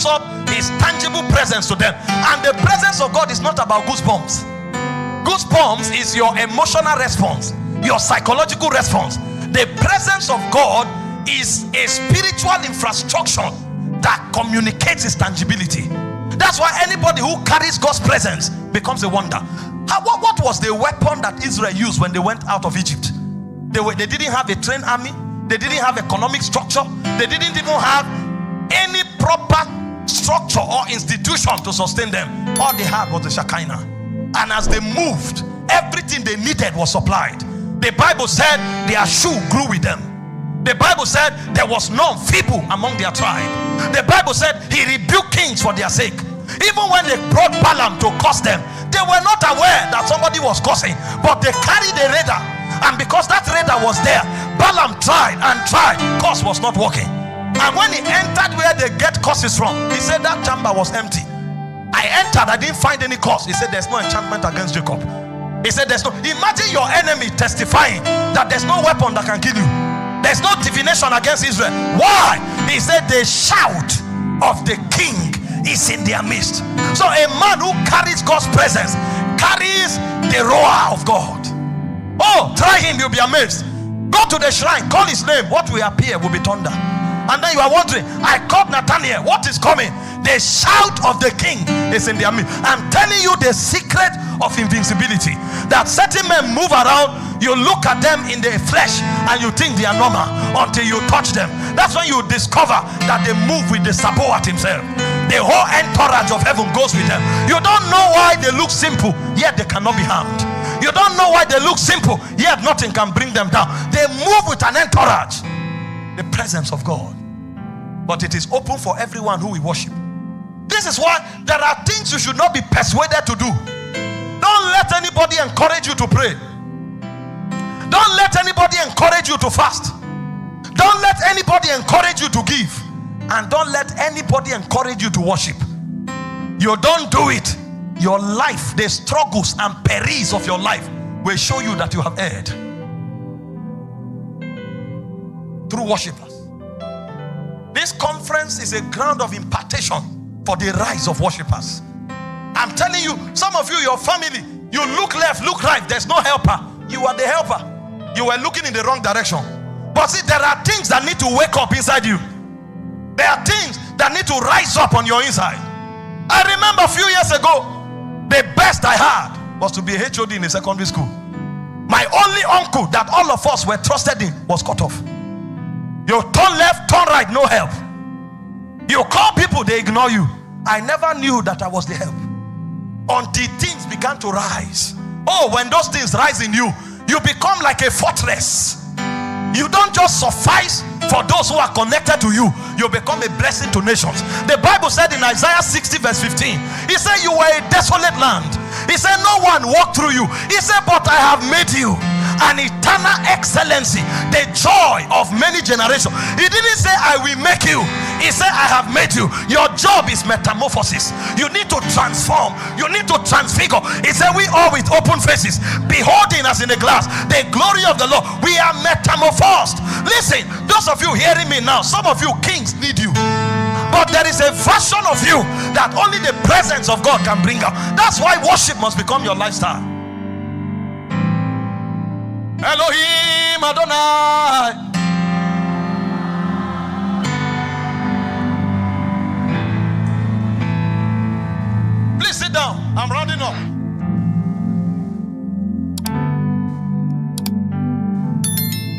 up his tangible presence to them. And the presence of God is not about goosebumps. Goosebumps is your emotional response, your psychological response. The presence of God is a spiritual infrastructure that communicates its tangibility. That's why anybody who carries God's presence becomes a wonder. What was the weapon that Israel used when they went out of Egypt? They didn't have a trained army. They didn't have economic structure. They didn't even have any proper structure or institution to sustain them. All they had was the Shekinah. And as they moved, everything they needed was supplied. The Bible said their shoe grew with them. The Bible said there was none feeble among their tribe. The Bible said he rebuked kings for their sake. Even when they brought Balaam to curse them, they were not aware that somebody was cursing, but they carried a radar. And because that radar was there, Balaam tried and tried. Curse was not working. And when he entered where they get curses from, he said that chamber was empty. I entered, I didn't find any curse. He said there's no enchantment against Jacob. He said there's no. Imagine your enemy testifying that there's no weapon that can kill you. There's no divination against Israel. Why? He said the shout of the king is in their midst. So a man who carries God's presence carries the roar of God. Oh, try him, you'll be amazed. Go to the shrine, call his name. What will appear will be thunder. And then you are wondering, I called Nathaniel, what is coming? The shout of the king is in their midst. I'm telling you the secret of invincibility. That certain men move around, you look at them in the flesh and you think they are normal until you touch them. That's when you discover that they move with the Sabaoth himself. The whole entourage of heaven goes with them. You don't know why they look simple, yet they cannot be harmed. You don't know why they look simple, yet nothing can bring them down. They move with an entourage. The presence of God. But it is open for everyone who will worship. This is why there are things you should not be persuaded to do. Don't let anybody encourage you to pray. Don't let anybody encourage you to fast. Don't let anybody encourage you to give. And don't let anybody encourage you to worship. You don't do it, your life, the struggles and perils of your life will show you that you have erred. Through worshipers. This conference is a ground of impartation for the rise of worshipers. I'm telling you, some of you, your family, you look left, look right, there's no helper. You are the helper. You were looking in the wrong direction. But see, there are things that need to wake up inside you. There are things that need to rise up on your inside. I remember a few years ago, the best I had was to be a HOD in a secondary school. My only uncle that all of us were trusted in was cut off. You turn left, turn right, no help. You call people, they ignore you. I never knew that I was the help until things began to rise. Oh, when those things rise in you, you become like a fortress. You don't just suffice for those who are connected to you, you become a blessing to nations. The Bible said in Isaiah 60 verse 15, he said you were a desolate land. He said no one walked through you. He said but I have made you an eternal excellency, the joy of many generations. He didn't say I will make you. He said I have made you. Your job is metamorphosis. You need to transform. You need to transfigure. He said we all with open faces, beholding as in a glass the glory of the Lord. We are metamorphosed. Listen, those of you hearing me now, some of you kings need you. But there is a version of you that only the presence of God can bring out. That's why worship must become your lifestyle. Elohim Adonai. Please sit down. I'm rounding up.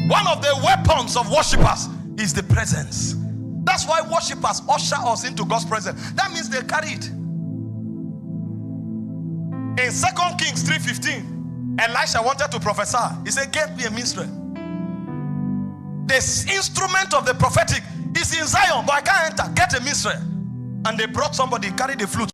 One of the weapons of worshipers is the presence. That's why worshipers usher us into God's presence. That means they carry it. In 2 Kings 3:15, Elisha wanted to prophesy. He said, get me a minstrel. The instrument of the prophetic is in Zion, but I can't enter. Get a minstrel. And they brought somebody, carried the flute.